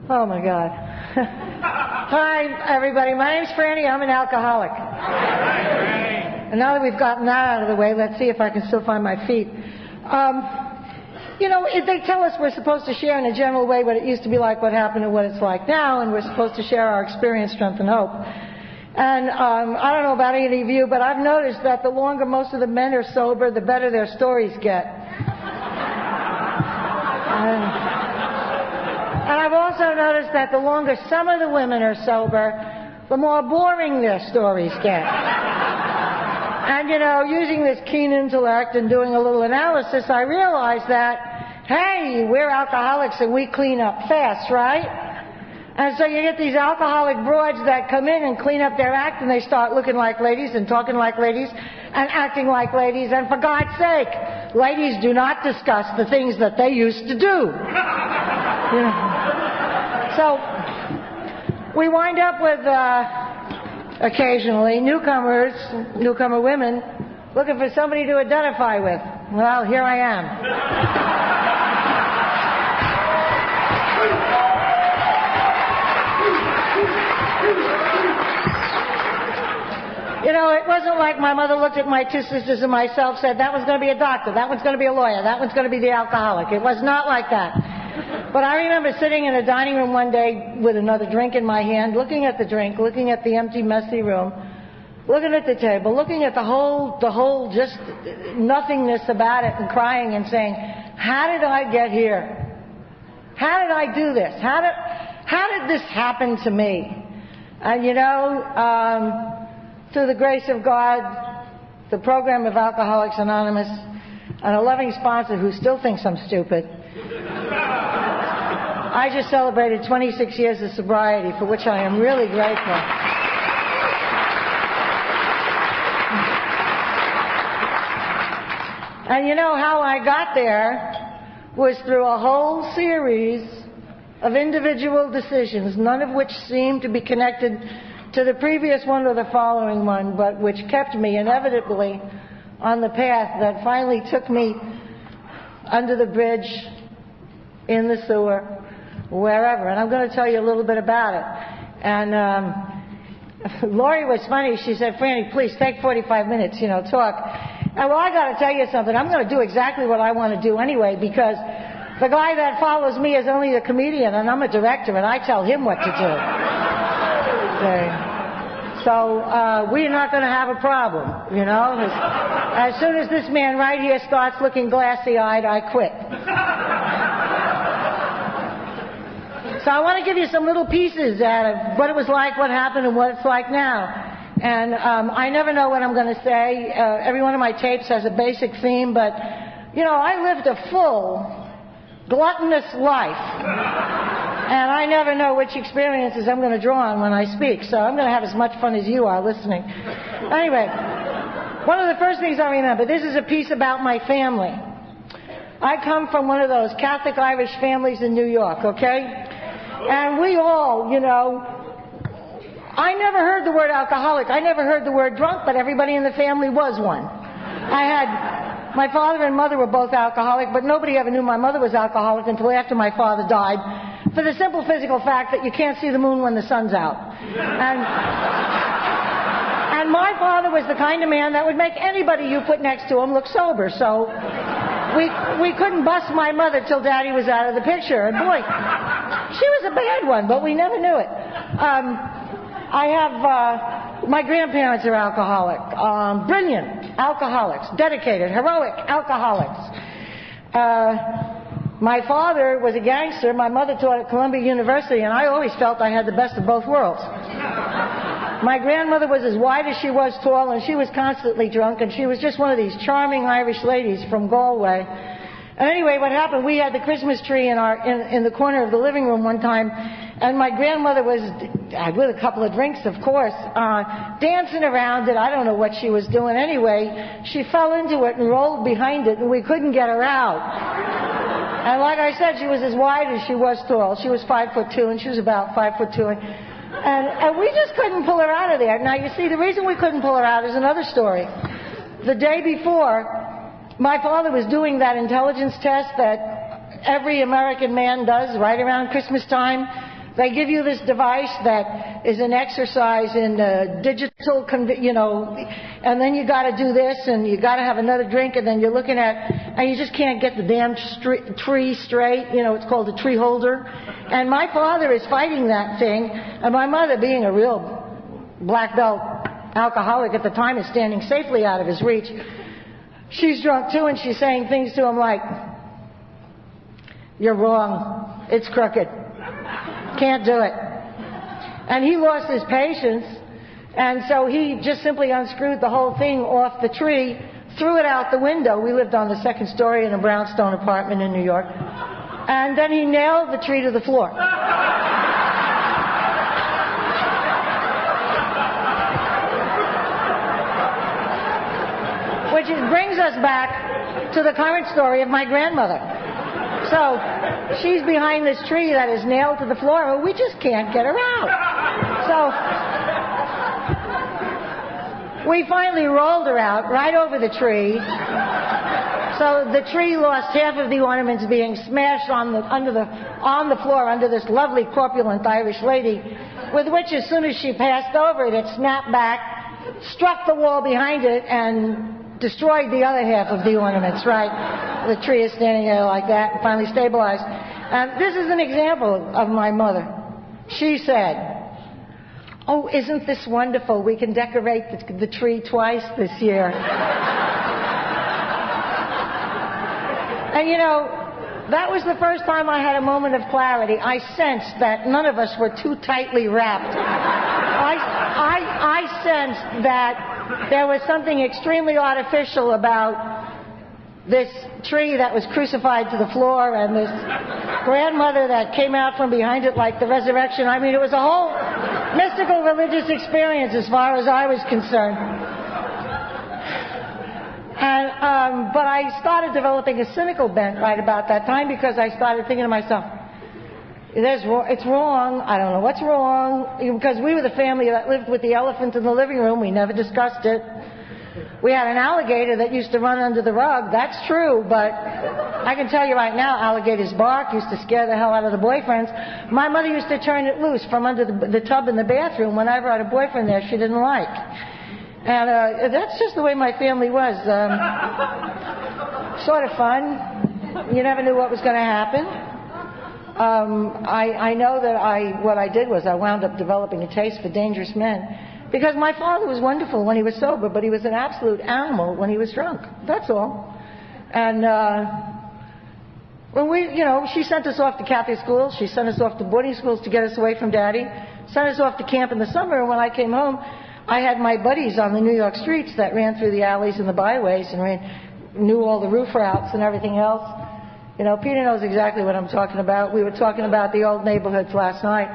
Oh, my God. Hi, everybody. My name's Franny. I'm an alcoholic. And now that we've gotten that out of the way, let's see if I can still find my feet. They tell us we're supposed to share in a general way what it used to be like, what happened, and what it's like now, and we're supposed to share our experience, strength, and hope. And I don't know about any of you, but I've noticed that the longer most of the men are sober, the better their stories get. And I've also noticed that the longer some of the women are sober, the more boring their stories get. And, using this keen intellect and doing a little analysis, I realized that, hey, we're alcoholics and we clean up fast, right? And so you get these alcoholic broads that come in and clean up their act, and they start looking like ladies and talking like ladies and acting like ladies. And for God's sake, ladies do not discuss the things that they used to do. So we wind up with occasionally newcomer women looking for somebody to identify with. Well, here I am. It wasn't like my mother looked at my two sisters and myself, said, that one's going to be a doctor, that one's going to be a lawyer, that one's going to be the alcoholic. It was not like that. But I remember sitting in a dining room one day with another drink in my hand, looking at the drink, looking at the empty, messy room, looking at the table, looking at the whole just nothingness about it, and crying and saying, how did I get here? How did I do this? How did this happen to me? And through the grace of God, the program of Alcoholics Anonymous, and a loving sponsor who still thinks I'm stupid, I just celebrated 26 years of sobriety, for which I am really grateful. And how I got there was through a whole series of individual decisions, none of which seemed to be connected to the previous one or the following one, but which kept me inevitably on the path that finally took me under the bridge, in the sewer, wherever. And I'm going to tell you a little bit about it. And Lori was funny. She said, Franny, please take 45 minutes, talk. And well, I got to tell you something. I'm going to do exactly what I want to do anyway, because the guy that follows me is only a comedian, and I'm a director, and I tell him what to do. Okay. So we're not going to have a problem, As soon as this man right here starts looking glassy-eyed, I quit. So I want to give you some little pieces out of what it was like, what happened, and what it's like now. And I never know what I'm going to say. Every one of my tapes has a basic theme, but, I lived a full, gluttonous life. And I never know which experiences I'm going to draw on when I speak, so I'm going to have as much fun as you are listening. Anyway, one of the first things I remember, this is a piece about my family. I come from one of those Catholic Irish families in New York, okay? And we all, I never heard the word alcoholic. I never heard the word drunk, but everybody in the family was one. My father and mother were both alcoholic, but nobody ever knew my mother was alcoholic until after my father died, for the simple physical fact that you can't see the moon when the sun's out. And my father was the kind of man that would make anybody you put next to him look sober, so we couldn't bust my mother till Daddy was out of the picture. And boy, she was a bad one, but we never knew it. My grandparents are alcoholic, brilliant alcoholics, dedicated, heroic alcoholics. My father was a gangster. My mother taught at Columbia University, and I always felt I had the best of both worlds. My grandmother was as wide as she was tall, and she was constantly drunk, and she was just one of these charming Irish ladies from Galway. And anyway, what happened, we had the Christmas tree in the corner of the living room one time, and my grandmother was, with a couple of drinks, of course, dancing around it. I don't know what she was doing. Anyway, she fell into it and rolled behind it, and we couldn't get her out. And like I said, she was as wide as she was tall. She was 5'2", and she was about 5'2". And we just couldn't pull her out of there. Now, you see, the reason we couldn't pull her out is another story. The day before, my father was doing that intelligence test that every American man does right around Christmas time. They give you this device that is an exercise in digital, and then you got to do this, and you got to have another drink, and then you're looking at, and you just can't get the damn tree straight. It's called a tree holder. And my father is fighting that thing, and my mother, being a real black belt alcoholic at the time, is standing safely out of his reach. She's drunk too, and she's saying things to him like, "You're wrong. It's crooked. Can't do it." And he lost his patience, and so he just simply unscrewed the whole thing off the tree, threw it out the window. We lived on the second story in a brownstone apartment in New York. And then he nailed the tree to the floor. Which brings us back to the current story of my grandmother. So she's behind this tree that is nailed to the floor, and we just can't get her out. So we finally rolled her out right over the tree. So the tree lost half of the ornaments being smashed on the floor under this lovely corpulent Irish lady, with which as soon as she passed over it snapped back, struck the wall behind it, and destroyed the other half of the ornaments, right? The tree is standing there like that and finally stabilized. And this is an example of my mother. She said, "Oh, isn't this wonderful? We can decorate the tree twice this year." And that was the first time I had a moment of clarity. I sensed that none of us were too tightly wrapped. I sensed that there was something extremely artificial about this tree that was crucified to the floor and this grandmother that came out from behind it like the resurrection. I mean, it was a whole mystical religious experience as far as I was concerned. And but I started developing a cynical bent right about that time, because I started thinking to myself, it's wrong. I don't know what's wrong. Because we were the family that lived with the elephant in the living room. We never discussed it. We had an alligator that used to run under the rug. That's true, but I can tell you right now, alligators bark used to scare the hell out of the boyfriends. My mother used to turn it loose from under the tub in the bathroom whenever I had a boyfriend there she didn't like. And that's just the way my family was. Sort of fun. You never knew what was going to happen. I know that what I did was I wound up developing a taste for dangerous men, because my father was wonderful when he was sober, but he was an absolute animal when he was drunk. That's all. And when she sent us off to Catholic schools, she sent us off to boarding schools to get us away from Daddy, sent us off to camp in the summer, and when I came home, I had my buddies on the New York streets that ran through the alleys and the byways and knew all the roof routes and everything else. Peter knows exactly what I'm talking about. We were talking about the old neighborhoods last night.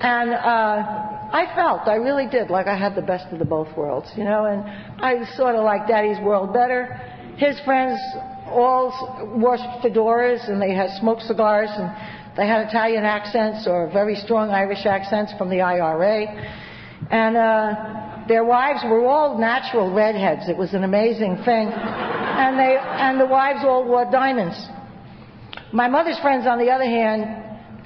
And I really did, like I had the best of the both worlds, and I sort of liked Daddy's world better. His friends all wore fedoras, and they had smoked cigars, and they had Italian accents or very strong Irish accents from the IRA. And their wives were all natural redheads. It was an amazing thing. And the wives all wore diamonds. My mother's friends, on the other hand,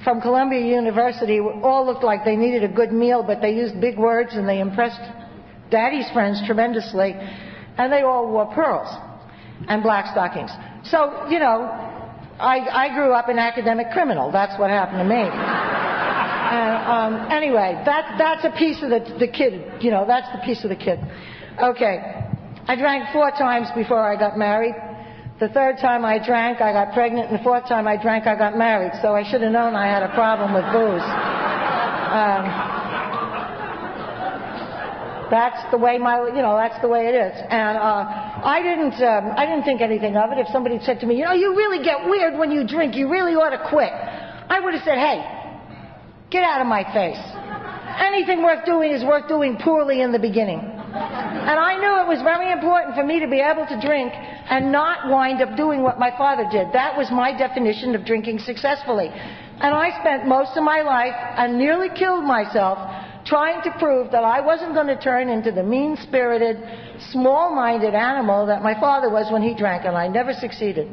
from Columbia University, all looked like they needed a good meal, but they used big words and they impressed Daddy's friends tremendously. And they all wore pearls and black stockings. So, I grew up an academic criminal. That's what happened to me. And anyway, that's a piece of the kid. That's the piece of the kid. Okay. I drank 4 times before I got married. The 3rd time I drank, I got pregnant, and the 4th time I drank, I got married. So I should have known I had a problem with booze. That's the way that's the way it is. And I didn't think anything of it. If somebody said to me, you really get weird when you drink, you really ought to quit, I would have said, hey, get out of my face. Anything worth doing is worth doing poorly in the beginning. And I knew it was very important for me to be able to drink and not wind up doing what my father did. That was my definition of drinking successfully. And I spent most of my life and nearly killed myself trying to prove that I wasn't going to turn into the mean-spirited, small-minded animal that my father was when he drank, and I never succeeded.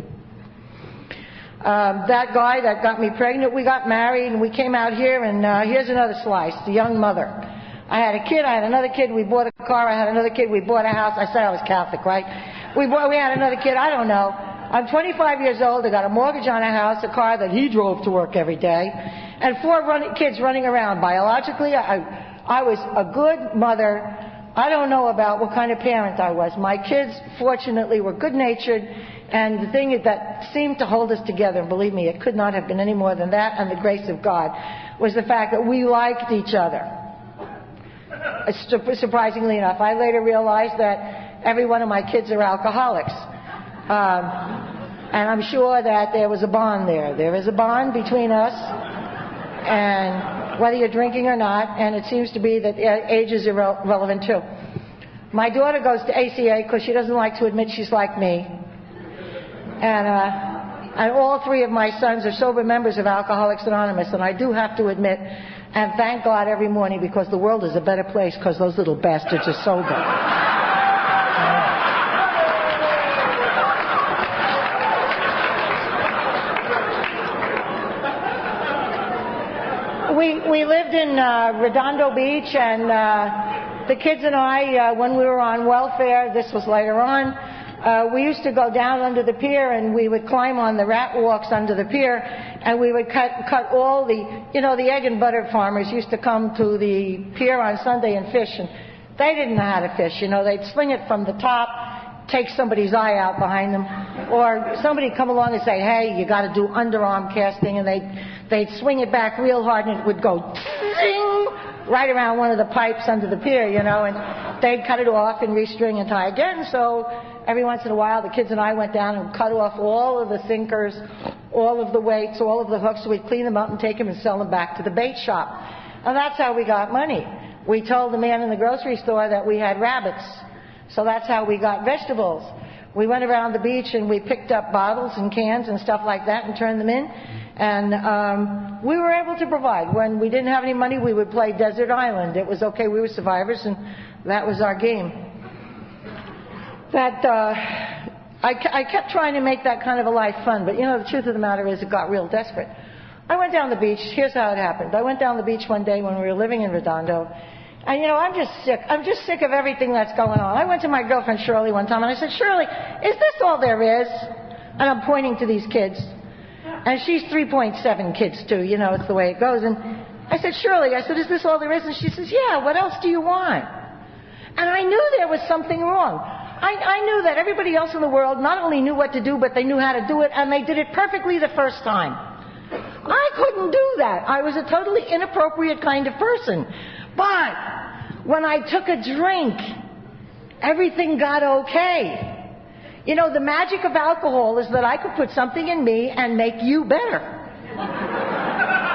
That guy that got me pregnant, we got married and we came out here, and here's another slice, the young mother. I had a kid, I had another kid, we bought a car, I had another kid, we bought a house. I said I was Catholic, right? We had another kid, I don't know. I'm 25 years old, I got a mortgage on a house, a car that he drove to work every day, and 4 kids running around. Biologically, I was a good mother. I don't know about what kind of parent I was. My kids, fortunately, were good-natured, and the thing that seemed to hold us together, and believe me, it could not have been any more than that, and the grace of God, was the fact that we liked each other. Surprisingly enough, I later realized that every one of my kids are alcoholics. And I'm sure that there was a bond there. There is a bond between us, and whether you're drinking or not, and it seems to be that age is irrelevant too. My daughter goes to ACA because she doesn't like to admit she's like me. And all 3 of my sons are sober members of Alcoholics Anonymous, and I do have to admit, and thank God every morning, because the world is a better place because those little bastards are sober. We lived in Redondo Beach, and the kids and I, when we were on welfare, this was later on, we used to go down under the pier, and we would climb on the rat walks under the pier, and we would cut all the, the egg and butter farmers used to come to the pier on Sunday and fish, and they didn't know how to fish. They'd sling it from the top, take somebody's eye out behind them, or somebody come along and say, hey, you got to do underarm casting, and they'd swing it back real hard, and it would go zing right around one of the pipes under the pier, and they'd cut it off and restring and tie again. So every once in a while, the kids and I went down and cut off all of the sinkers, all of the weights, all of the hooks. So we'd clean them up and take them and sell them back to the bait shop. And that's how we got money. We told the man in the grocery store that we had rabbits. So that's how we got vegetables. We went around the beach and we picked up bottles and cans and stuff like that and turned them in. And we were able to provide. When we didn't have any money, we would play Desert Island. It was okay. We were survivors, and that was our game. I kept trying to make that kind of a life fun, but the truth of the matter is it got real desperate. I went down the beach. Here's how it happened. I went down the beach one day when we were living in Redondo, and I'm just sick. I'm just sick of everything that's going on. I went to my girlfriend Shirley one time, and I said, Shirley, is this all there is? And I'm pointing to these kids. And she's 3.7 kids too, it's the way it goes. And I said, Shirley, is this all there is? And she says, yeah, what else do you want? And I knew there was something wrong. I knew that everybody else in the world not only knew what to do, but they knew how to do it, and they did it perfectly the first time. I couldn't do that. I was a totally inappropriate kind of person. But when I took a drink, everything got okay. The magic of alcohol is that I could put something in me and make you better.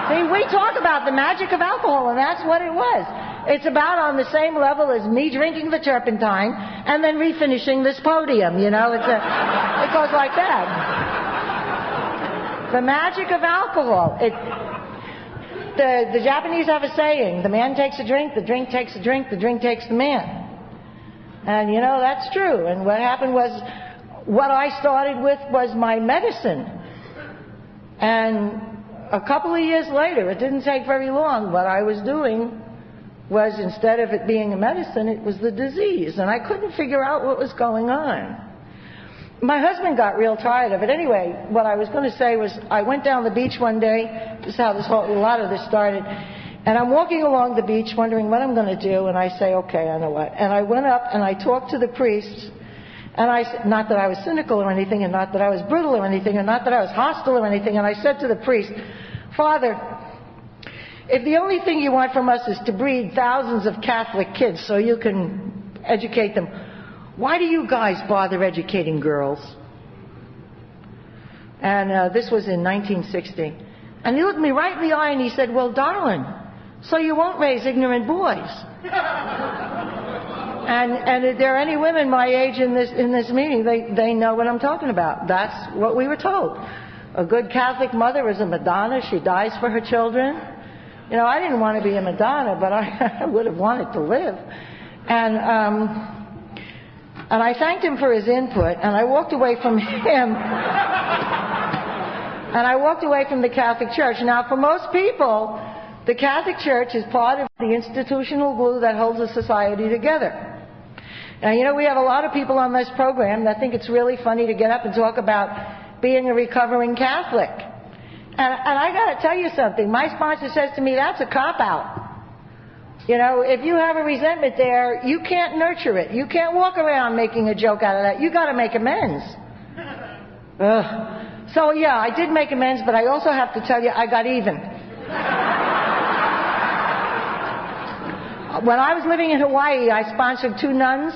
See, we talk about the magic of alcohol, and that's what it was. It's about on the same level as me drinking the turpentine and then refinishing this podium, it goes like that. The magic of alcohol. The Japanese have a saying, the man takes a drink, the drink takes a drink, the drink takes the man. And that's true. And what happened was, what I started with was my medicine. And a couple of years later, it didn't take very long, what I was doing was, instead of it being a medicine, it was the disease. And I couldn't figure out what was going on. My husband got real tired of it. Anyway, what I was going to say was, I went down the beach one day. This is how a lot of this started. And I'm walking along the beach wondering what I'm going to do. And I say, okay, I know what. And I went up and I talked to the priest. And I said, not that I was cynical or anything, and not that I was brutal or anything, and not that I was hostile or anything. And I said to the priest, Father, if the only thing you want from us is to breed thousands of Catholic kids so you can educate them, why do you guys bother educating girls? And this was in 1960. And he looked me right in the eye and he said, well, darling, so you won't raise ignorant boys. And if there are any women my age in this meeting, they know what I'm talking about. That's what we were told. A good Catholic mother is a Madonna. She dies for her children. I didn't want to be a Madonna, but I would have wanted to live. And I thanked him for his input, and I walked away from him And I walked away from the Catholic Church. Now, for most people, the Catholic Church is part of the institutional glue that holds a society together. Now, you know, we have a lot of people on this program that think it's really funny to get up and talk about being a recovering Catholic. And I got to tell you something. My sponsor says to me, that's a cop-out. You know, if you have a resentment there, you can't nurture it. You can't walk around making a joke out of that. You got to make amends. Ugh. So, yeah, I did make amends, but I also have to tell you I got even. When I was living in Hawaii, I sponsored 2 nuns.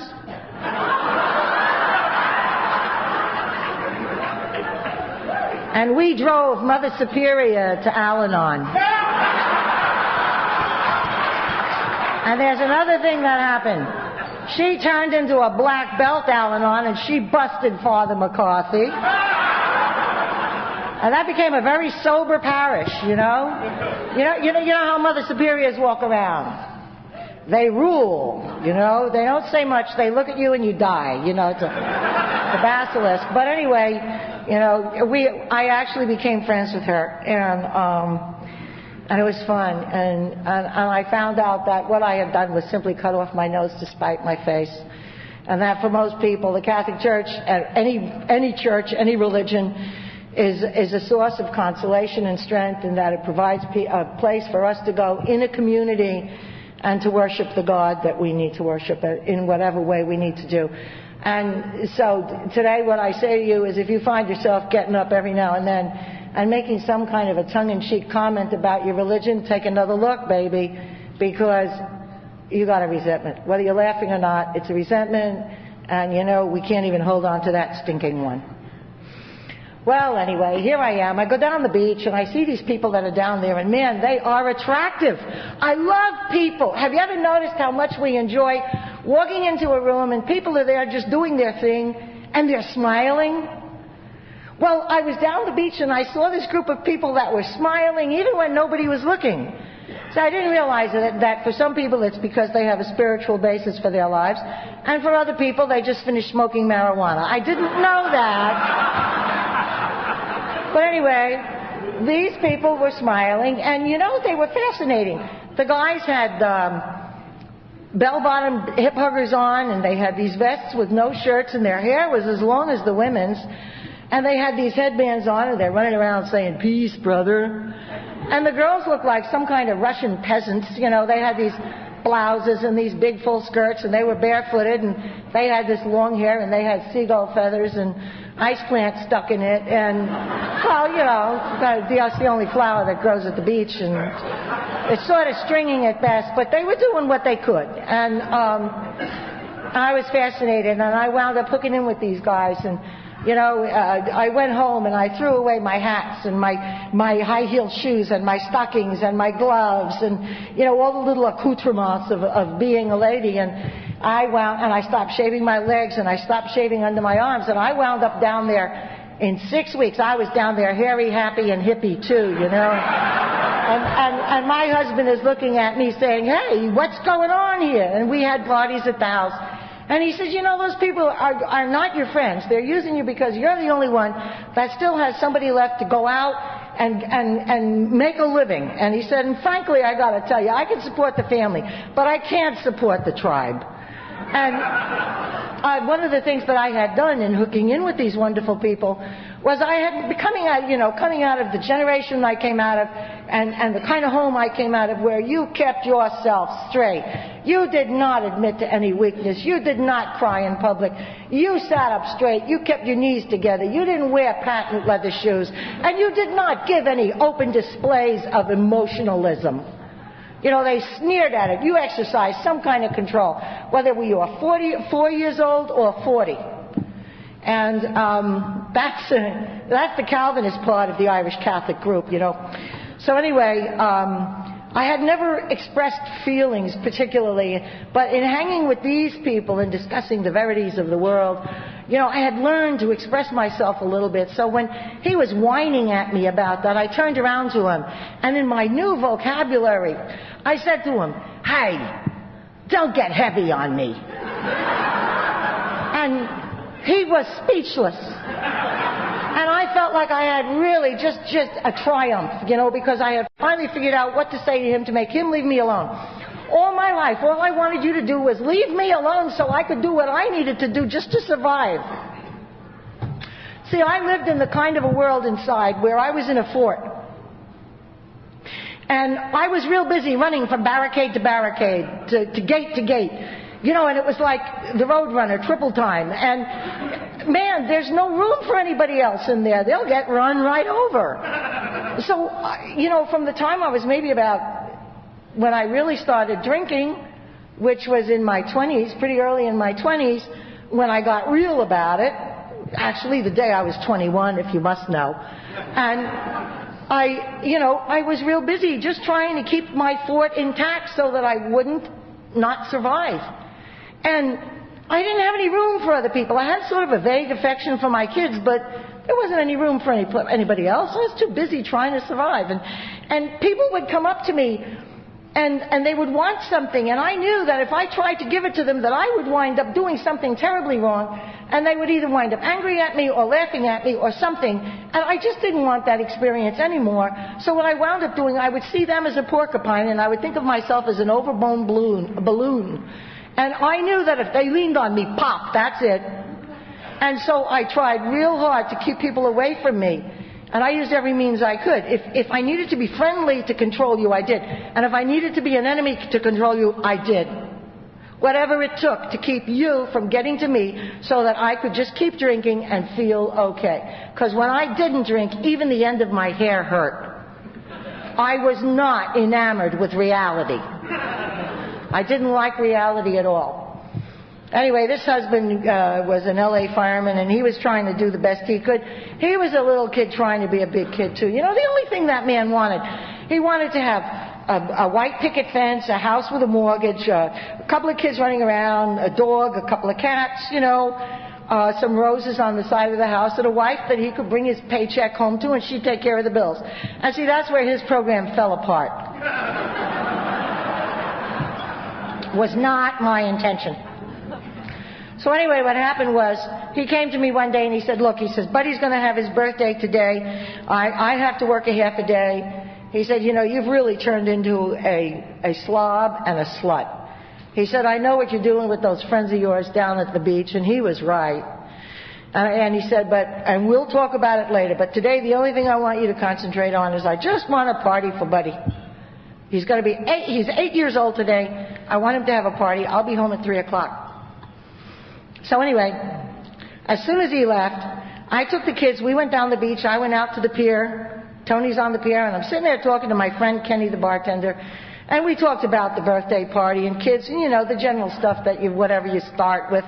And we drove Mother Superior to Al-Anon. And there's another thing that happened. She turned into a black belt Al-Anon and she busted Father McCarthy. And that became a very sober parish, you know? You know how Mother Superiors walk around? They rule, you know? They don't say much. They look at you and you die. You know, it's a basilisk. But anyway, you know, I actually became friends with her. And it was fun. And I found out that what I had done was simply cut off my nose to spite my face. And that for most people, the Catholic Church, any church, any religion, is a source of consolation and strength, and that it provides a place for us to go in a community and to worship the God that we need to worship in whatever way we need to do. And so today what I say to you is, if you find yourself getting up every now and then and making some kind of a tongue-in-cheek comment about your religion, take another look, baby, because you got a resentment. Whether you're laughing or not, it's a resentment, and you know, we can't even hold on to that stinking one. Well, anyway, here I am. I go down the beach and I see these people that are down there, and man, they are attractive. I love people. Have you ever noticed how much we enjoy walking into a room and people are there just doing their thing and they're smiling? Well, I was down the beach and I saw this group of people that were smiling even when nobody was looking. So I didn't realize that for some people it's because they have a spiritual basis for their lives, and for other people they just finished smoking marijuana. I didn't know that. But anyway, these people were smiling, and you know, they were fascinating. The guys had bell-bottom hip huggers on, and they had these vests with no shirts, and their hair was as long as the women's, and they had these headbands on, and they're running around saying, "Peace, brother." And the girls looked like some kind of Russian peasants. You know, they had these blouses and these big full skirts, and they were barefooted, and they had this long hair, and they had seagull feathers and ice plants stuck in it, and, well, you know, that's the only flower that grows at the beach, and it's sort of stringing at best, but they were doing what they could. And I was fascinated, and I wound up hooking in with these guys, and you know, I went home and I threw away my hats and my high-heeled shoes and my stockings and my gloves and, you know, all the little accoutrements of being a lady. And I stopped shaving my legs and I stopped shaving under my arms, and I wound up down there in 6 weeks. I was down there hairy, happy, and hippie too, you know. And my husband is looking at me saying, "Hey, what's going on here?" And we had parties at the house. And he says, "You know, those people are not your friends. They're using you because you're the only one that still has somebody left to go out and make a living." And he said, "And frankly, I got to tell you, I can support the family, but I can't support the tribe." And one of the things that I had done in hooking in with these wonderful people was I had been coming out of the generation I came out of, and the kind of home I came out of, where you kept yourself straight. You did not admit to any weakness. You did not cry in public. You sat up straight. You kept your knees together. You didn't wear patent leather shoes. And you did not give any open displays of emotionalism. You know, they sneered at it. You exercised some kind of control, whether you were 4 years old or 40. And that's the Calvinist part of the Irish Catholic group, you know. So anyway, I had never expressed feelings particularly, but in hanging with these people and discussing the verities of the world, you know, I had learned to express myself a little bit. So when he was whining at me about that, I turned around to him, and in my new vocabulary, I said to him, "Hey, don't get heavy on me." And he was speechless. And I felt like I had really just a triumph, because I had finally figured out what to say to him to make him leave me alone. All my life, all I wanted you to do was leave me alone so I could do what I needed to do just to survive. See, I lived in the kind of a world inside where I was in a fort. And I was real busy running from barricade to barricade, to gate to gate. And it was like the Roadrunner, triple time. And, man, there's no room for anybody else in there. They'll get run right over. So, from the time I was maybe about when I really started drinking, which was in my 20s, pretty early in my 20s, when I got real about it, actually the day I was 21, if you must know. And I was real busy just trying to keep my fort intact so that I wouldn't not survive. And I didn't have any room for other people. I had sort of a vague affection for my kids, but there wasn't any room for anybody else. I was too busy trying to survive. And people would come up to me and they would want something, and I knew that if I tried to give it to them that I would wind up doing something terribly wrong, and they would either wind up angry at me or laughing at me or something, and I just didn't want that experience anymore. So what I wound up doing, I would see them as a porcupine, and I would think of myself as an overblown balloon. And I knew that if they leaned on me, pop, that's it. And so I tried real hard to keep people away from me. And I used every means I could. If I needed to be friendly to control you, I did. And if I needed to be an enemy to control you, I did. Whatever it took to keep you from getting to me so that I could just keep drinking and feel okay. Because when I didn't drink, even the end of my hair hurt. I was not enamored with reality. I didn't like reality at all. Anyway, this husband was an LA fireman, and he was trying to do the best he could. He was a little kid trying to be a big kid, too. The only thing that man wanted, he wanted to have a white picket fence, a house with a mortgage, a couple of kids running around, a dog, a couple of cats, some roses on the side of the house, and a wife that he could bring his paycheck home to, and she'd take care of the bills. And see, that's where his program fell apart. Was not my intention. So anyway, what happened was, he came to me one day and he said, look, Buddy's going to have his birthday today. I have to work a half a day. He said, you've really turned into a slob and a slut. He said, I know what you're doing with those friends of yours down at the beach. And he was right. And he said, and we'll talk about it later, but today the only thing I want you to concentrate on is I just want a party for Buddy. He's 8 years old today. I want him to have a party. I'll be home at 3 o'clock. So anyway, as soon as he left, I took the kids. We went down the beach. I went out to the pier. Tony's on the pier, and I'm sitting there talking to my friend Kenny, the bartender. And we talked about the birthday party and kids, and the general stuff that whatever you start with.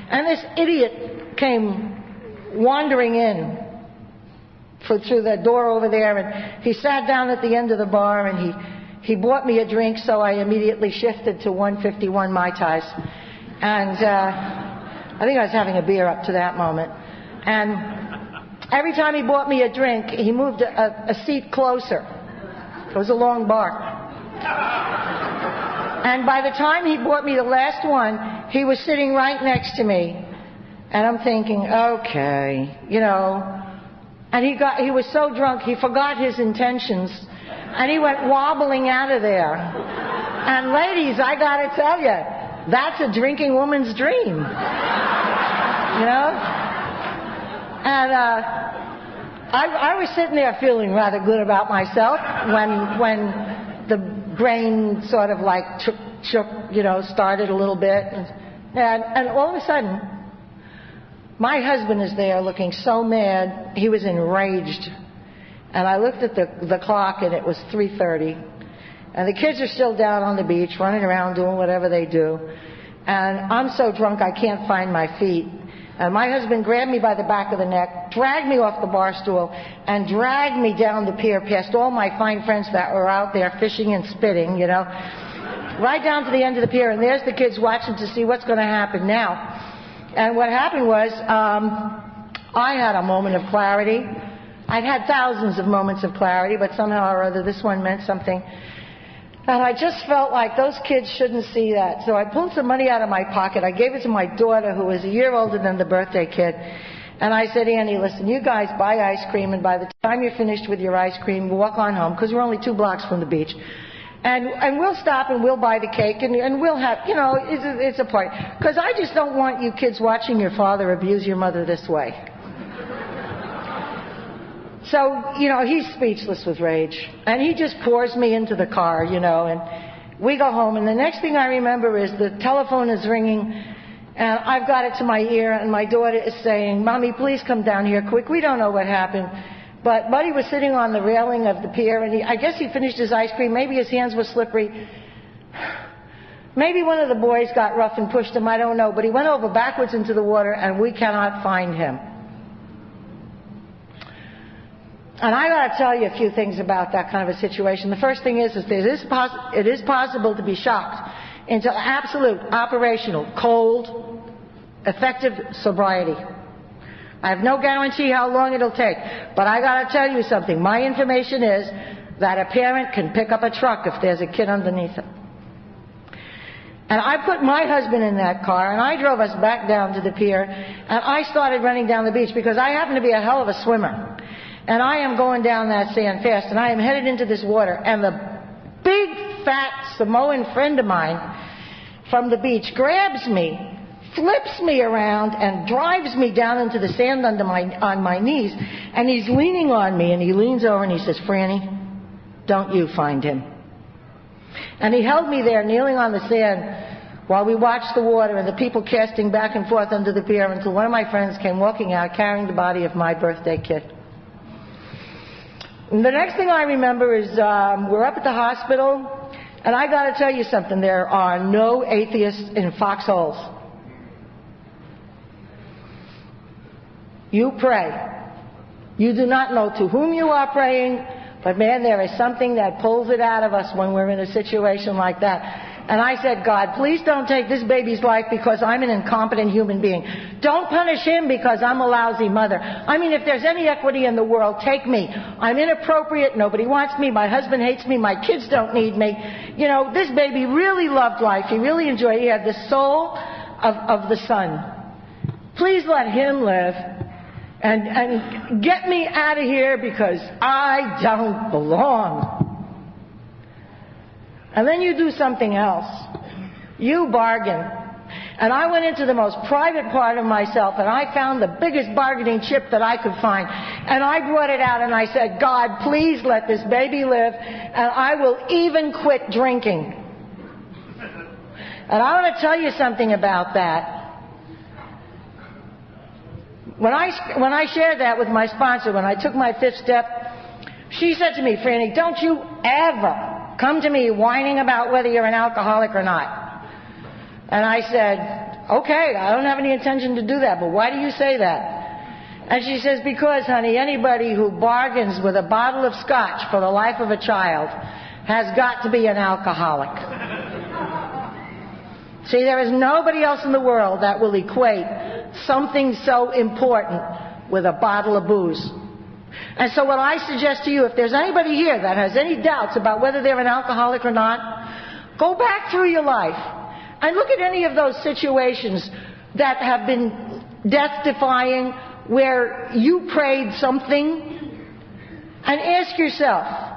And this idiot came wandering in through the door over there, and he sat down at the end of the bar, and he bought me a drink, so I immediately shifted to 151 Mai Tais. And I think I was having a beer up to that moment. And every time he bought me a drink, he moved a seat closer. It was a long bar. And by the time he bought me the last one, he was sitting right next to me. And I'm thinking, okay, And he was so drunk, he forgot his intentions. And he went wobbling out of there. And ladies, I gotta tell you, that's a drinking woman's dream. And I was sitting there feeling rather good about myself when the brain sort of like shook, started a little bit. And all of a sudden, my husband is there looking so mad. He was enraged. And I looked at the clock, and it was 3:30. And the kids are still down on the beach, running around, doing whatever they do. And I'm so drunk I can't find my feet. And my husband grabbed me by the back of the neck, dragged me off the bar stool, and dragged me down the pier past all my fine friends that were out there fishing and spitting, right down to the end of the pier. And there's the kids watching to see what's going to happen now. And what happened was, I had a moment of clarity. I'd had thousands of moments of clarity, but somehow or other this one meant something. And I just felt like those kids shouldn't see that. So I pulled some money out of my pocket. I gave it to my daughter, who was a year older than the birthday kid. And I said, Annie, listen, you guys buy ice cream, and by the time you're finished with your ice cream, walk on home, because we're only 2 blocks from the beach. And we'll stop and we'll buy the cake, and we'll have, it's a party. Because I just don't want you kids watching your father abuse your mother this way. So, he's speechless with rage. And he just pours me into the car, and we go home. And the next thing I remember is the telephone is ringing, and I've got it to my ear, and my daughter is saying, Mommy, please come down here quick. We don't know what happened. But Buddy was sitting on the railing of the pier, and I guess he finished his ice cream. Maybe his hands were slippery. Maybe one of the boys got rough and pushed him. I don't know. But he went over backwards into the water, and we cannot find him. And I got to tell you a few things about that kind of a situation. The first thing is it is possible to be shocked into absolute operational, cold, effective sobriety. I have no guarantee how long it'll take, but I got to tell you something. My information is that a parent can pick up a truck if there's a kid underneath it. And I put my husband in that car, and I drove us back down to the pier, and I started running down the beach because I happen to be a hell of a swimmer. And I am going down that sand fast, and I am headed into this water, and the big, fat Samoan friend of mine from the beach grabs me, flips me around, and drives me down into the sand on my knees, and he's leaning on me, and he leans over and he says, Franny, don't you find him. And he held me there kneeling on the sand while we watched the water and the people casting back and forth under the pier until one of my friends came walking out carrying the body of my birthday kid. And the next thing I remember is we're up at the hospital, and I got to tell you something, there are no atheists in foxholes. You pray. You do not know to whom you are praying, but man, there is something that pulls it out of us when we're in a situation like that. And I said, God, please don't take this baby's life because I'm an incompetent human being. Don't punish him because I'm a lousy mother. I mean, if there's any equity in the world, take me. I'm inappropriate. Nobody wants me. My husband hates me. My kids don't need me. This baby really loved life. He really enjoyed it. He had the soul of the son. Please let him live. And get me out of here because I don't belong. And then you do something else. You bargain. And I went into the most private part of myself, and I found the biggest bargaining chip that I could find. And I brought it out, and I said, God, please let this baby live, and I will even quit drinking. And I want to tell you something about that. When I shared that with my sponsor, when I took my 5th step, she said to me, Franny, don't you ever come to me whining about whether you're an alcoholic or not. And I said, okay, I don't have any intention to do that, but why do you say that? And she says, because, honey, anybody who bargains with a bottle of scotch for the life of a child has got to be an alcoholic. See, there is nobody else in the world that will equate something so important with a bottle of booze. And so what I suggest to you, if there's anybody here that has any doubts about whether they're an alcoholic or not, go back through your life and look at any of those situations that have been death-defying where you prayed something, and ask yourself,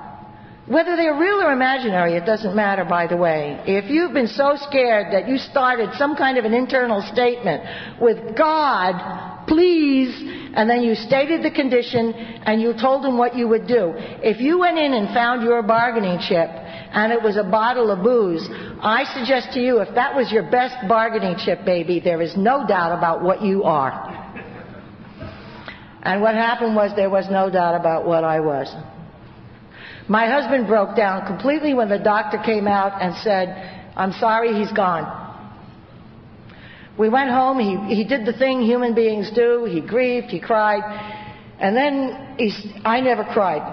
whether they're real or imaginary, it doesn't matter, by the way. If you've been so scared that you started some kind of an internal statement with God, please, and then you stated the condition and you told him what you would do. If you went in and found your bargaining chip and it was a bottle of booze, I suggest to you, if that was your best bargaining chip, baby, there is no doubt about what you are. And what happened was there was no doubt about what I was. My husband broke down completely when the doctor came out and said, I'm sorry, he's gone. We went home, he did the thing human beings do, he grieved, he cried, and then I never cried.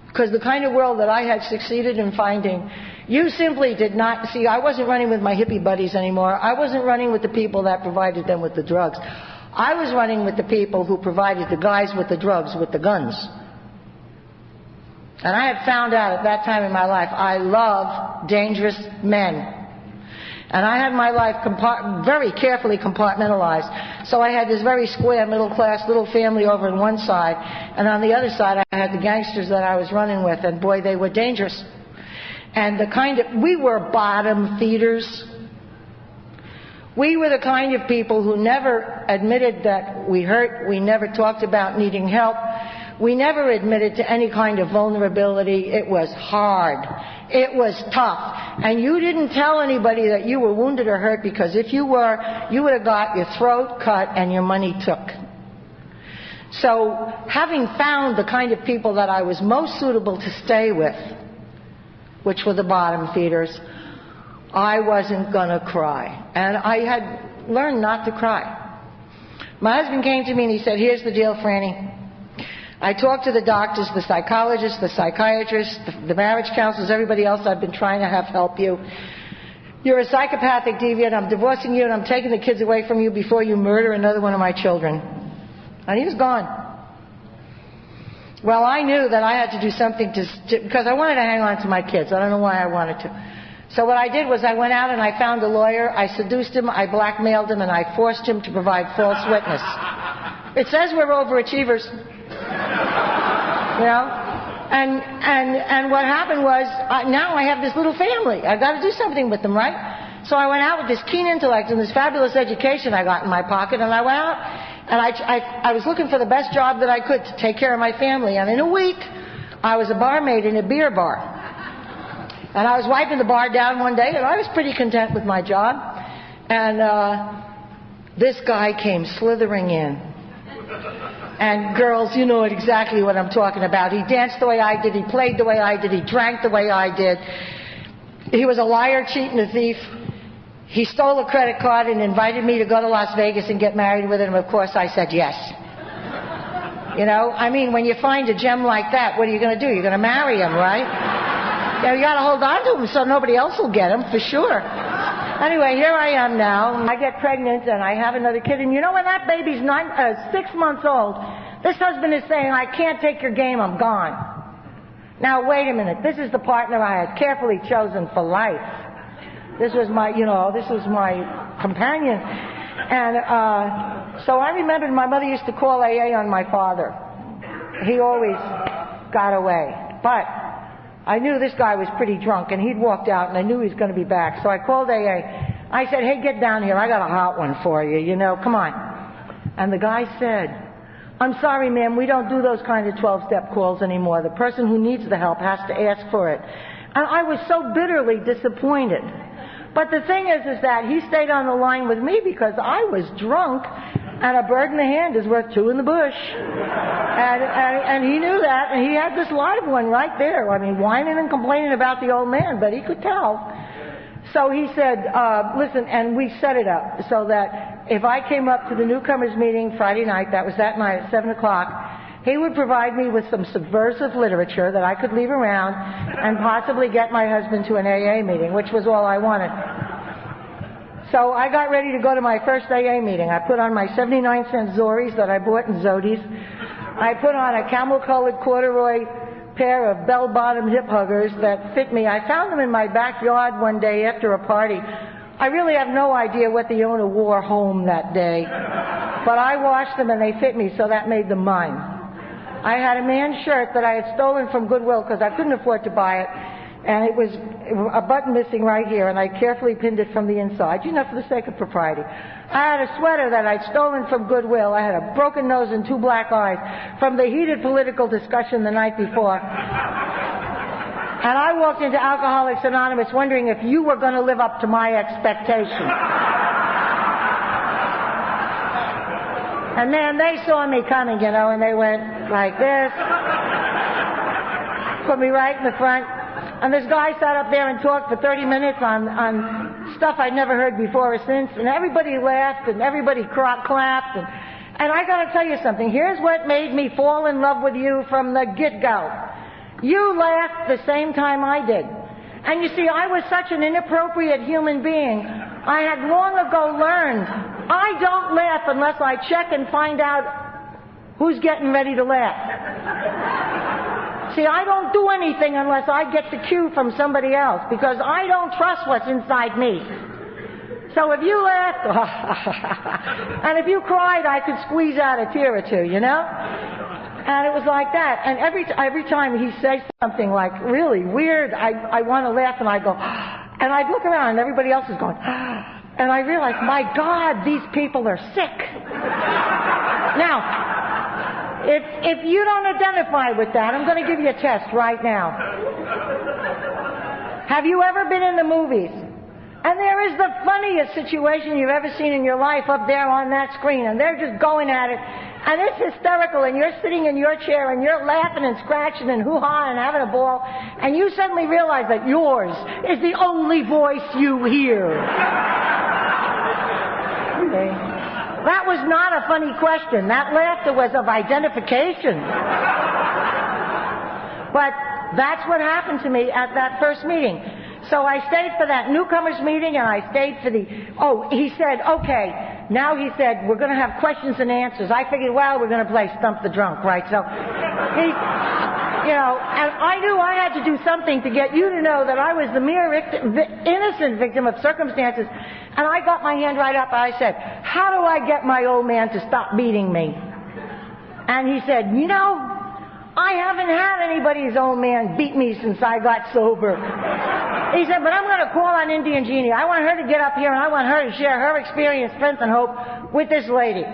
Because the kind of world that I had succeeded in finding, you simply did not, see, I wasn't running with my hippie buddies anymore, I wasn't running with the people that provided them with the drugs. I was running with the people who provided the guys with the drugs, with the guns. And I had found out at that time in my life, I love dangerous men. And I had my life very carefully compartmentalized So I had this very square, middle-class little family over on one side, and on the other side I had the gangsters that I was running with, and boy, they were dangerous. And we were bottom feeders. We were the kind of people who never admitted that we hurt. We never talked about needing help. We never admitted to any kind of vulnerability. It was hard. It was tough. And you didn't tell anybody that you were wounded or hurt, because if you were, you would have got your throat cut and your money took. So having found the kind of people that I was most suitable to stay with, which were the bottom feeders, I wasn't going to cry. And I had learned not to cry. My husband came to me and he said, here's the deal, Franny. I talked to the doctors, the psychologists, the psychiatrists, the marriage counselors, everybody else I've been trying to have help you. You're a psychopathic deviant. I'm divorcing you and I'm taking the kids away from you before you murder another one of my children. And he was gone. Well, I knew that I had to do something because I wanted to hang on to my kids. I don't know why I wanted to. So what I did was I went out and I found a lawyer. I seduced him, I blackmailed him, and I forced him to provide false witness. It says we're overachievers. You know? And what happened was, now I have this little family. I've got to do something with them, right? So I went out with this keen intellect and this fabulous education I got in my pocket, and I went out and I was looking for the best job that I could to take care of my family. And in a week, I was a barmaid in a beer bar. And I was wiping the bar down one day, and I was pretty content with my job. And this guy came slithering in. And girls, you know exactly what I'm talking about. He danced the way I did. He played the way I did. He drank the way I did. He was a liar, cheat, and a thief. He stole a credit card and invited me to go to Las Vegas and get married with him. Of course, I said yes. You know, I mean, when you find a gem like that, what are you going to do? You're going to marry him, right? You got to hold on to him so nobody else will get him, for sure. Anyway, here I am now. I get pregnant and I have another kid. And you know, when that baby's 6 months old, this husband is saying, I can't take your game, I'm gone. Now, wait a minute. This is the partner I had carefully chosen for life. This was my, this was my companion. And so I remembered my mother used to call AA on my father. He always got away. But I knew this guy was pretty drunk, and he'd walked out, and I knew he was going to be back. So I called AA. I said, hey, get down here. I got a hot one for you, come on. And the guy said, I'm sorry, ma'am, we don't do those kind of 12-step calls anymore. The person who needs the help has to ask for it. And I was so bitterly disappointed. But the thing is that he stayed on the line with me because I was drunk, and a bird in the hand is worth two in the bush. And he knew that, and he had this live one right there. I mean, whining and complaining about the old man, but he could tell. So he said, listen, and we set it up so that if I came up to the newcomers meeting Friday night, that was that night at 7 o'clock, he would provide me with some subversive literature that I could leave around and possibly get my husband to an AA meeting, which was all I wanted. So I got ready to go to my first AA meeting. I put on my 79-cent Zoris that I bought in Zodi's. I put on a camel-colored corduroy pair of bell-bottom hip huggers that fit me. I found them in my backyard one day after a party. I really have no idea what the owner wore home that day, but I washed them and they fit me, so that made them mine. I had a man's shirt that I had stolen from Goodwill because I couldn't afford to buy it, and it was a button missing right here, and I carefully pinned it from the inside, for the sake of propriety. I had a sweater that I'd stolen from Goodwill. I had a broken nose and two black eyes from the heated political discussion the night before. And I walked into Alcoholics Anonymous wondering if you were going to live up to my expectations. And man, they saw me coming, and they went like this, put me right in the front. And this guy sat up there and talked for 30 minutes on stuff I'd never heard before or since, and everybody laughed and everybody clapped. And I got to tell you something. Here's what made me fall in love with you from the get-go. You laughed the same time I did. And you see, I was such an inappropriate human being. I had long ago learned I don't laugh unless I check and find out who's getting ready to laugh. See, I don't do anything unless I get the cue from somebody else because I don't trust what's inside me. So if you laughed, and if you cried, I could squeeze out a tear or two, you know? And it was like that. And every time he says something like really weird, I want to laugh, and I go, and I'd look around, and everybody else is going, and I realize, my God, these people are sick. Now, if you don't identify with that, I'm going to give you a test right now. Have you ever been in the movies? And there is the funniest situation you've ever seen in your life up there on that screen, and they're just going at it, and it's hysterical, and you're sitting in your chair, and you're laughing and scratching and hoo-ha and having a ball, and you suddenly realize that yours is the only voice you hear. Okay. That was not a funny question. That laughter was of identification. But that's what happened to me at that first meeting. So I stayed for that newcomers meeting, and I stayed for he said, okay, now he said, we're going to have questions and answers. I figured, well, we're going to play Stump the Drunk, right? So and I knew I had to do something to get you to know that I was the mere innocent victim of circumstances. And I got my hand right up, and I said, how do I get my old man to stop beating me? And he said, I haven't had anybody's old man beat me since I got sober. He said, but I'm going to call on Indian Jeannie. I want her to get up here, and I want her to share her experience, strength, and hope with this lady.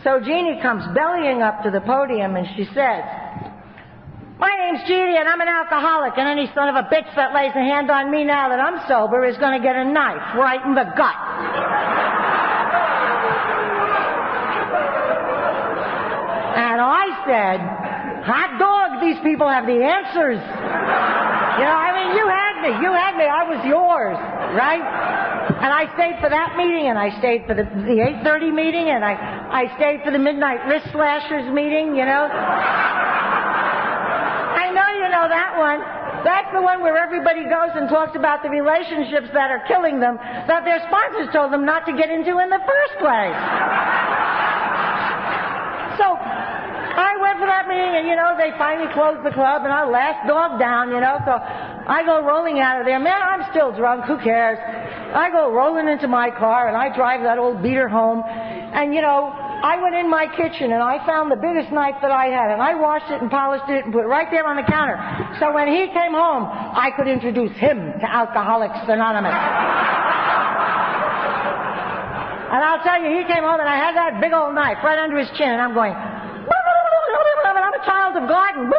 So Jeannie comes bellying up to the podium, and she says, my name's Jeannie, and I'm an alcoholic, and any son of a bitch that lays a hand on me now that I'm sober is going to get a knife right in the gut. And I said, hot dog, these people have the answers. You had me, I was yours, right? And I stayed for that meeting, and I stayed for the 8:30 meeting, and I stayed for the midnight wrist slashers meeting, I know you know that one. That's the one where everybody goes and talks about the relationships that are killing them, that their sponsors told them not to get into in the first place. So I went for that meeting, and, they finally closed the club, and our last dog down, so I go rolling out of there. Man, I'm still drunk. Who cares? I go rolling into my car, and I drive that old beater home, and, I went in my kitchen, and I found the biggest knife that I had, and I washed it and polished it and put it right there on the counter. So when he came home, I could introduce him to Alcoholics Anonymous. And I'll tell you, he came home, and I had that big old knife right under his chin, and I'm going, I'm a child of God, and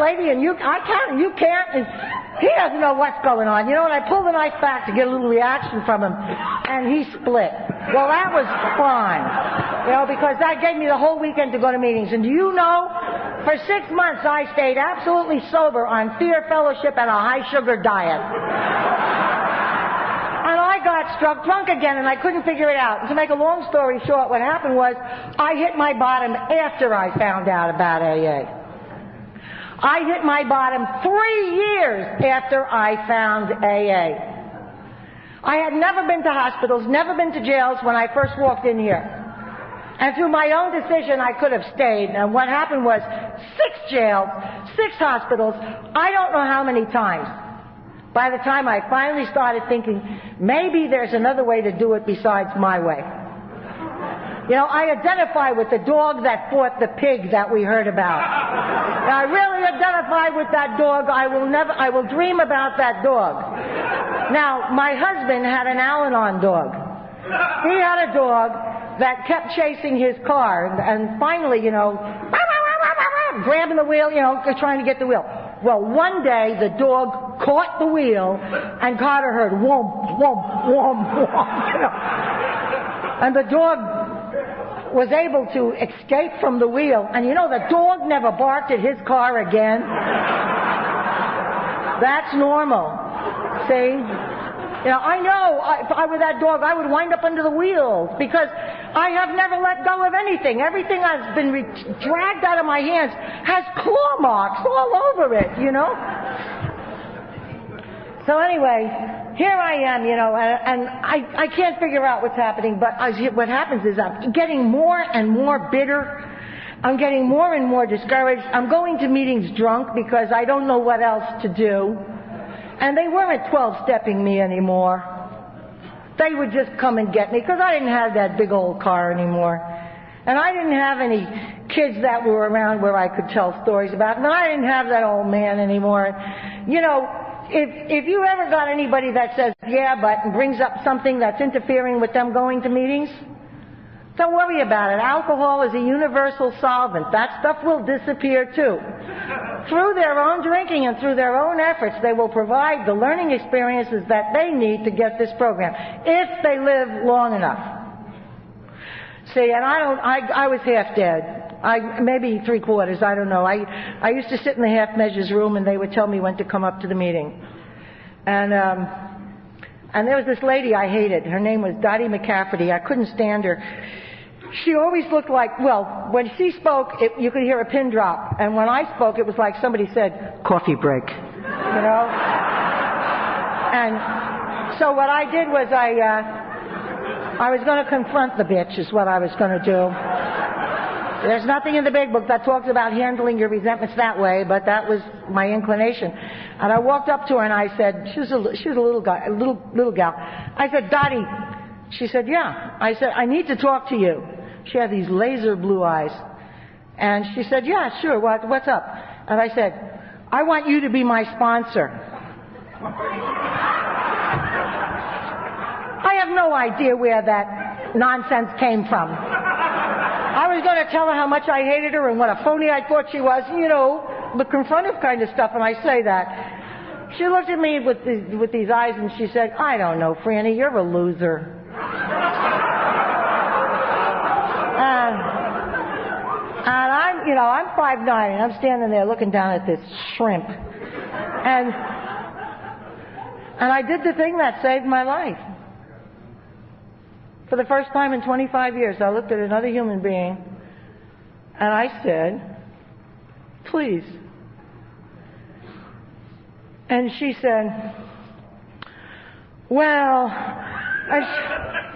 lady, and you can't, and he doesn't know what's going on. And I pulled the knife back to get a little reaction from him, and he split. Well, that was fun, because that gave me the whole weekend to go to meetings. And do you know, for 6 months I stayed absolutely sober on Fear Fellowship and a high-sugar diet. And I got struck drunk again, and I couldn't figure it out. And to make a long story short, what happened was I hit my bottom after I found out about AA. I hit my bottom 3 years after I found AA. I had never been to hospitals, never been to jails when I first walked in here. And through my own decision, I could have stayed. And what happened was 6 jails, 6 hospitals, I don't know how many times. By the time I finally started thinking, maybe there's another way to do it besides my way. I identify with the dog that fought the pig that we heard about. I really identify with that dog. I will dream about that dog. Now, my husband had an Al-Anon dog. He had a dog that kept chasing his car, and finally, grabbing the wheel, trying to get the wheel. Well, one day the dog caught the wheel, and Carter heard whomp, whomp, whomp, whomp, and the dog was able to escape from the wheel. And the dog never barked at his car again. That's normal. See? I know if I were that dog, I would wind up under the wheels, because I have never let go of anything. Everything has been dragged out of my hands has claw marks all over it, So anyway, here I am, and I can't figure out what's happening, but what happens is I'm getting more and more bitter. I'm getting more and more discouraged. I'm going to meetings drunk because I don't know what else to do. And they weren't 12-stepping me anymore. They would just come and get me because I didn't have that big old car anymore. And I didn't have any kids that were around where I could tell stories about. And I didn't have that old man anymore. You know, if you ever got anybody that says, yeah, but, and brings up something that's interfering with them going to meetings, don't worry about it. Alcohol is a universal solvent. That stuff will disappear too. Through their own drinking and through their own efforts, they will provide the learning experiences that they need to get this program, if they live long enough. See, and I was half dead. Maybe 3/4, I don't know. I used to sit in the half measures room and they would tell me when to come up to the meeting. And there was this lady I hated. Her name was Dottie McCafferty. I couldn't stand her. She always looked like, well, when she spoke, you could hear a pin drop. And when I spoke, it was like somebody said, coffee break. You know? And so what I did was I was going to confront the bitch is what I was going to do. There's nothing in the big book that talks about handling your resentments that way, but that was my inclination. And I walked up to her and I said, she was a little gal. I said, Dottie. She said, yeah. I said, I need to talk to you. She had these laser blue eyes. And she said, yeah, sure, what's up? And I said, I want you to be my sponsor. I have no idea where that nonsense came from. I was going to tell her how much I hated her and what a phony I thought she was, you know, the confrontive kind of stuff, and I say that. She looked at me with these eyes and she said, I don't know, Franny, you're a loser. And I'm 5'9", and I'm standing there looking down at this shrimp. And I did the thing that saved my life. For the first time in 25 years, I looked at another human being, and I said, please. And she said, well,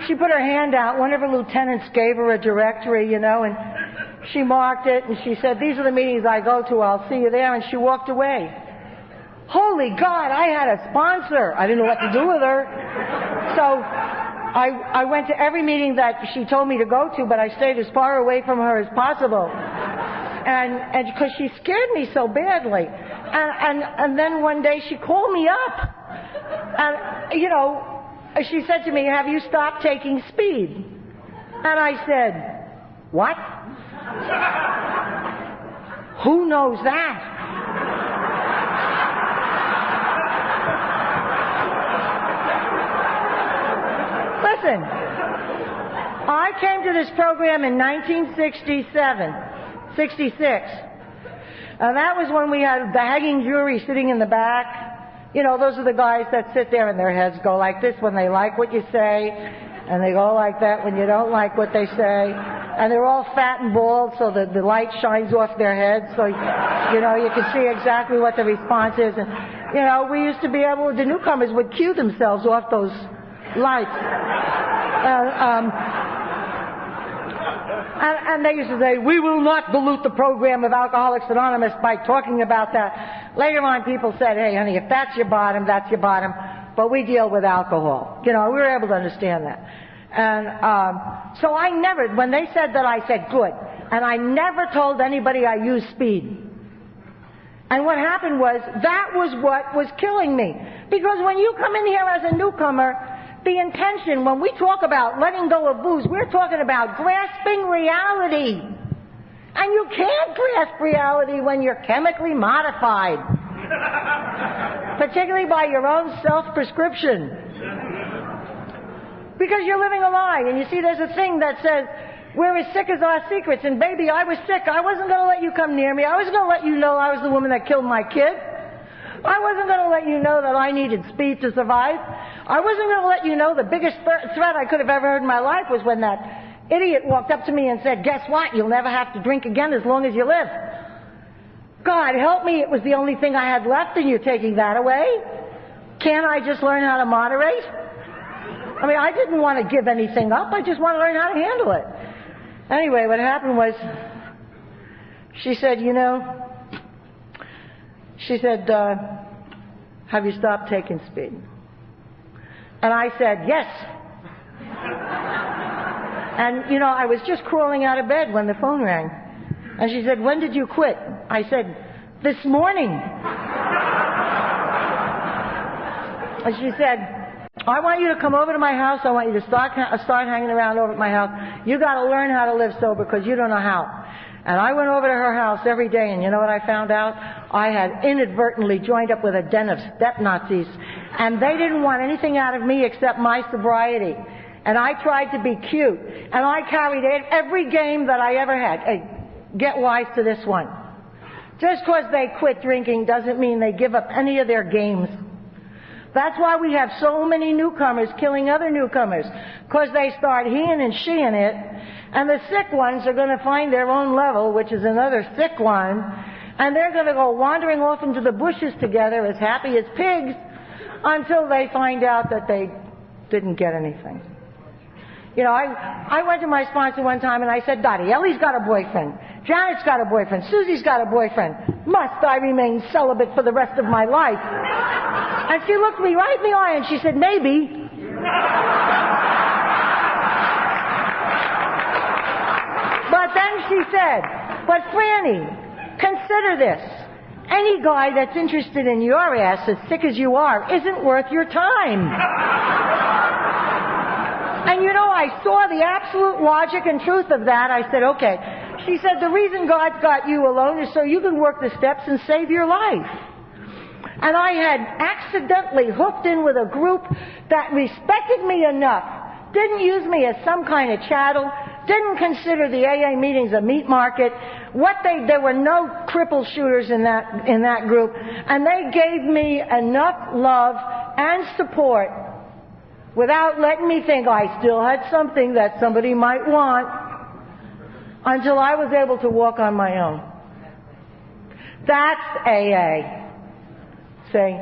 she put her hand out. One of her lieutenants gave her a directory, you know, and she marked it, and she said, these are the meetings I go to. I'll see you there. And she walked away. Holy God, I had a sponsor. I didn't know what to do with her. So I went to every meeting that she told me to go to, but I stayed as far away from her as possible. And because she scared me so badly. And then one day she called me up. And, you know, she said to me, have you stopped taking speed? And I said, what? Who knows that? Listen, I came to this program in 1966. And that was when we had the hanging jury sitting in the back. You know, those are the guys that sit there and their heads go like this when they like what you say, and they go like that when you don't like what they say. And they're all fat and bald, so the light shines off their heads, so, you know, you can see exactly what the response is. And, you know, we used to be able, the newcomers would cue themselves off those lights. And they used to say, we will not dilute the program of Alcoholics Anonymous by talking about that. Later on, people said, hey, honey, if that's your bottom, that's your bottom. But we deal with alcohol. You know, we were able to understand that. And so I never, when they said that, I said, good. And I never told anybody I used speed. And what happened was, that was what was killing me. Because when you come in here as a newcomer, the intention, when we talk about letting go of booze, we're talking about grasping reality. And you can't grasp reality when you're chemically modified. Particularly by your own self-prescription. Because you're living a lie. And you see, there's a thing that says, we're as sick as our secrets. And baby, I was sick. I wasn't going to let you come near me. I wasn't going to let you know I was the woman that killed my kid. I wasn't going to let you know that I needed speed to survive. I wasn't going to let you know the biggest threat I could have ever heard in my life was when that idiot walked up to me and said, guess what? You'll never have to drink again as long as you live. God help me, it was the only thing I had left and you're taking that away? Can't I just learn how to moderate? I mean, I didn't want to give anything up. I just want to learn how to handle it. Anyway, what happened was, she said, you know, she said, have you stopped taking speed? And I said, yes. And, you know, I was just crawling out of bed when the phone rang. And she said, when did you quit? I said, this morning. And she said, I want you to come over to my house. I want you to start hanging around over at my house. You got to learn how to live sober because you don't know how. And I went over to her house every day, and you know what I found out? I had inadvertently joined up with a den of step Nazis, and they didn't want anything out of me except my sobriety. And I tried to be cute, and I carried every game that I ever had. Hey, get wise to this one. Just because they quit drinking doesn't mean they give up any of their games. That's why we have so many newcomers killing other newcomers, because they start heing and sheing it, and the sick ones are going to find their own level, which is another sick one, and they're going to go wandering off into the bushes together as happy as pigs until they find out that they didn't get anything. You know, I went to my sponsor one time and I said, Dottie, Ellie's got a boyfriend. Janet's got a boyfriend. Susie's got a boyfriend. Must I remain celibate for the rest of my life? And she looked me right in the eye and she said, maybe. But then she said, but Franny, consider this. Any guy that's interested in your ass, as sick as you are, isn't worth your time. And you know, I saw the absolute logic and truth of that. I said, okay. She said, the reason God's got you alone is so you can work the steps and save your life. And I had accidentally hooked in with a group that respected me enough, didn't use me as some kind of chattel, didn't consider the AA meetings a meat market. There were no cripple shooters in that group, and they gave me enough love and support without letting me think I still had something that somebody might want until I was able to walk on my own. That's AA. See?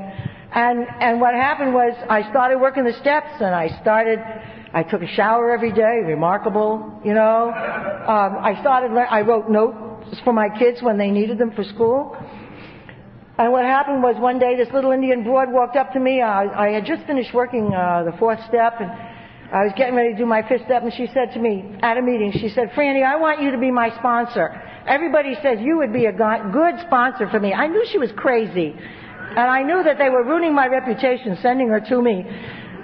And what happened was I started working the steps, and I took a shower every day, remarkable, you know. I wrote notes for my kids when they needed them for school. And what happened was one day this little Indian broad walked up to me. I had just finished working the fourth step, and I was getting ready to do my fifth step, and she said to me at a meeting, she said, Franny, I want you to be my sponsor. Everybody says you would be a good sponsor for me. I knew she was crazy, and I knew that they were ruining my reputation sending her to me.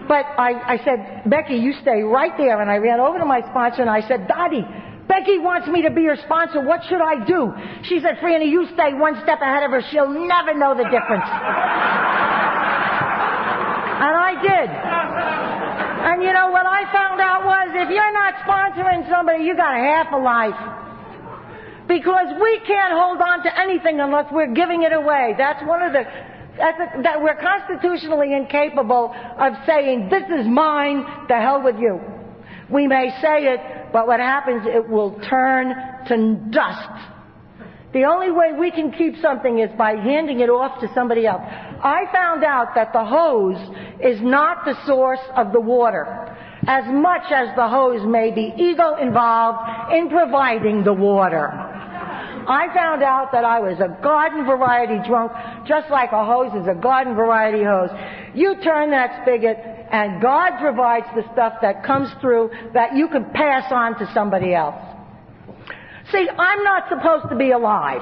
But I said, Becky, you stay right there. And I ran over to my sponsor and I said, Dottie, Becky wants me to be her sponsor. What should I do? She said, Franny, you stay one step ahead of her. She'll never know the difference. And I did. And you know, what I found out was if you're not sponsoring somebody, you got a half a life. Because we can't hold on to anything unless we're giving it away. That's one of that we're constitutionally incapable of saying, this is mine, the hell with you. We may say it, but what happens, it will turn to dust. The only way we can keep something is by handing it off to somebody else. I found out that the hose is not the source of the water, as much as the hose may be ego involved in providing the water. I found out that I was a garden variety drunk, just like a hose is a garden variety hose. You turn that spigot, and God provides the stuff that comes through that you can pass on to somebody else. See, I'm not supposed to be alive.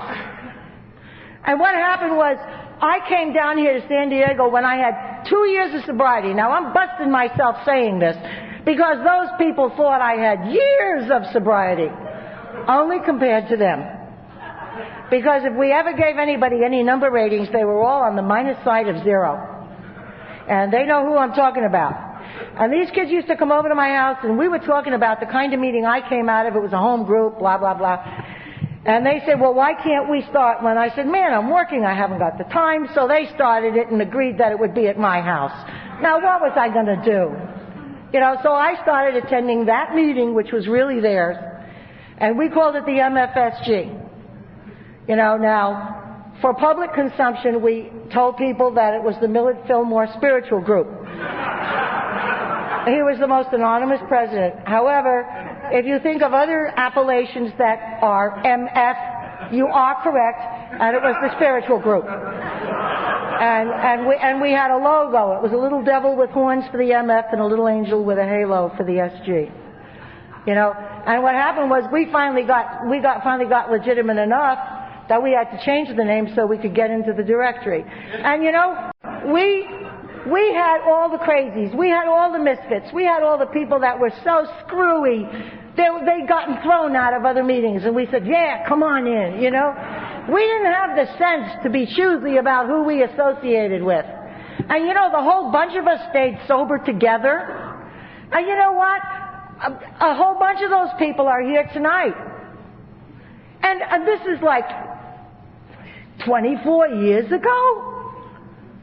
And what happened was, I came down here to San Diego when I had 2 years of sobriety. Now, I'm busting myself saying this, because those people thought I had years of sobriety, only compared to them. Because if we ever gave anybody any number ratings, they were all on the minus side of 0. And they know who I'm talking about. And these kids used to come over to my house, and we were talking about the kind of meeting I came out of. It was a home group, blah, blah, blah. And they said, well, why can't we start one? I said, man, I'm working. I haven't got the time. So they started it and agreed that it would be at my house. Now, what was I going to do? You know, so I started attending that meeting, which was really theirs. And we called it the MFSG. You know, now, for public consumption, we told people that it was the Millard Fillmore Spiritual Group. He was the most anonymous president. However, if you think of other appellations that are MF, you are correct, and it was the Spiritual Group. And we had a logo. It was a little devil with horns for the MF and a little angel with a halo for the SG. You know, and what happened was we finally got legitimate enough that we had to change the name so we could get into the directory. And you know, we had all the crazies, we had all the misfits, we had all the people that were so screwy, they'd gotten thrown out of other meetings, and we said, yeah, come on in, you know. We didn't have the sense to be choosy about who we associated with. And you know, the whole bunch of us stayed sober together. And you know what? A whole bunch of those people are here tonight. And this is like 24 years ago.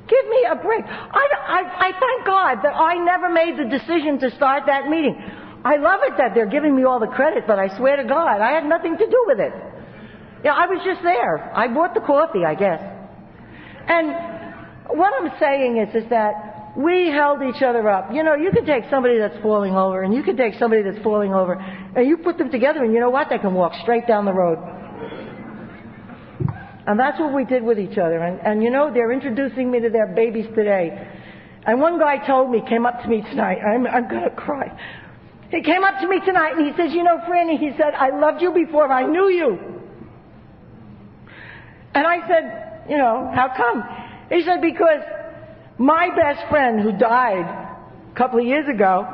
Give me a break. I thank God that I never made the decision to start that meeting. I love it that they're giving me all the credit, but I swear to God, I had nothing to do with it. Yeah, I was just there. I bought the coffee, I guess. And what I'm saying is that we held each other up. You know, you can take somebody that's falling over, and you can take somebody that's falling over, and you put them together, and you know what? They can walk straight down the road. And that's what we did with each other. And you know, they're introducing me to their babies today. And one guy came up to me tonight. I'm going to cry. He came up to me tonight, and he says, you know, Franny, he said, I loved you before I knew you. And I said, you know, how come? He said, because my best friend who died a couple of years ago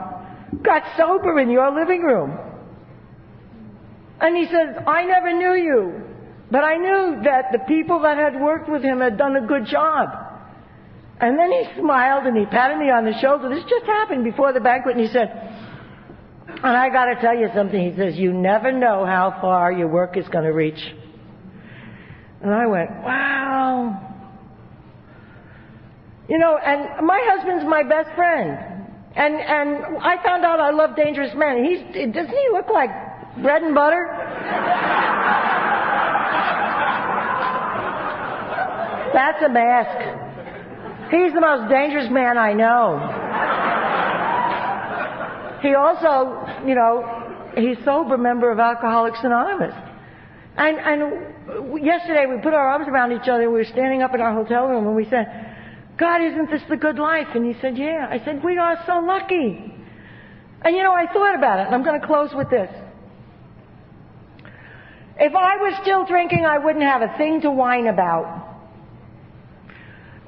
got sober in your living room. And he said, I never knew you, but I knew that the people that had worked with him had done a good job. And then he smiled and he patted me on the shoulder. This just happened before the banquet, and he said, and I got to tell you something. He says, you never know how far your work is going to reach. And I went, wow. You know, and my husband's my best friend. And I found out I love dangerous men. Doesn't he look like bread and butter? That's a mask. He's the most dangerous man I know. He also, you know, he's a sober member of Alcoholics Anonymous. And yesterday we put our arms around each other. We were standing up in our hotel room and we said, God, isn't this the good life? And he said, yeah. I said, we are so lucky. And you know, I thought about it, and I'm going to close with this. If I was still drinking, I wouldn't have a thing to whine about.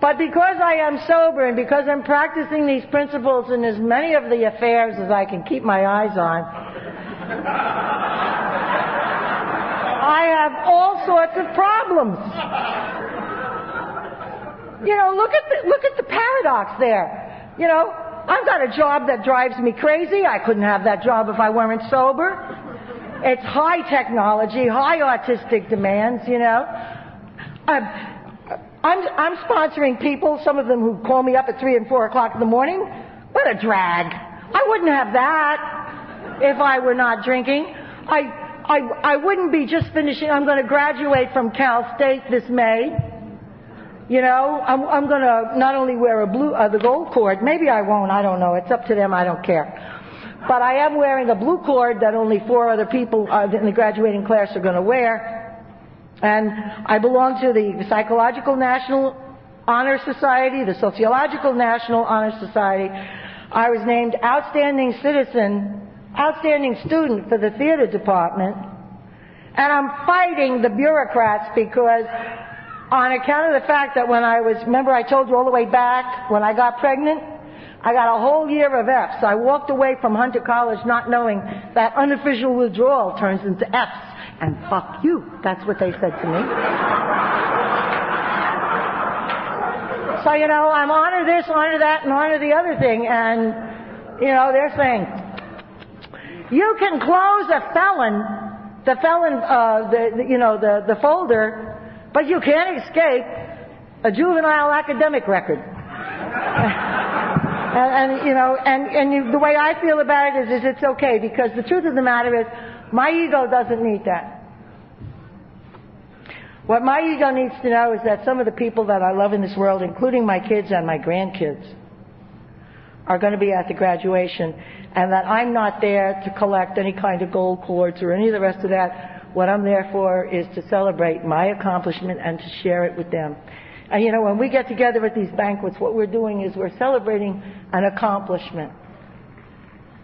But because I am sober and because I'm practicing these principles in as many of the affairs as I can keep my eyes on, I have all sorts of problems. You know, look at the paradox there. You know, I've got a job that drives me crazy. I couldn't have that job if I weren't sober. It's high technology, high autistic demands, you know. I'm sponsoring people, some of them who call me up at 3 and 4 o'clock in the morning. What a drag. I wouldn't have that if I were not drinking. I wouldn't be just finishing. I'm going to graduate from Cal State this May. You know, I'm going to not only wear the gold cord. Maybe I won't. I don't know. It's up to them. I don't care. But I am wearing a blue cord that only 4 other people in the graduating class are going to wear. And I belong to the Psychological National Honor Society, the Sociological National Honor Society. I was named Outstanding Citizen, Outstanding Student for the Theater Department. And I'm fighting the bureaucrats because on account of the fact that when remember I told you all the way back, when I got pregnant, I got a whole year of F's. I walked away from Hunter College not knowing that unofficial withdrawal turns into F's. And fuck you. That's what they said to me. So, you know, I'm honor this, honor that, and honor the other thing. And, you know, they're saying, you can close the folder, but you can't escape a juvenile academic record. The way I feel about it is it's okay, because the truth of the matter is my ego doesn't need that. What my ego needs to know is that some of the people that I love in this world, including my kids and my grandkids, are going to be at the graduation, and that I'm not there to collect any kind of gold cords or any of the rest of that. What I'm there for is to celebrate my accomplishment and to share it with them. And when we get together at these banquets, what we're doing is we're celebrating an accomplishment.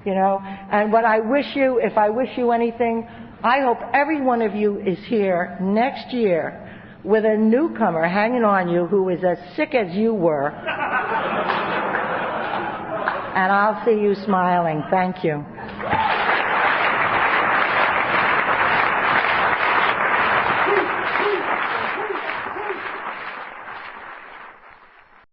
And what I wish you, if I wish you anything, I hope every one of you is here next year with a newcomer hanging on you who is as sick as you were. And I'll see you smiling. Thank you.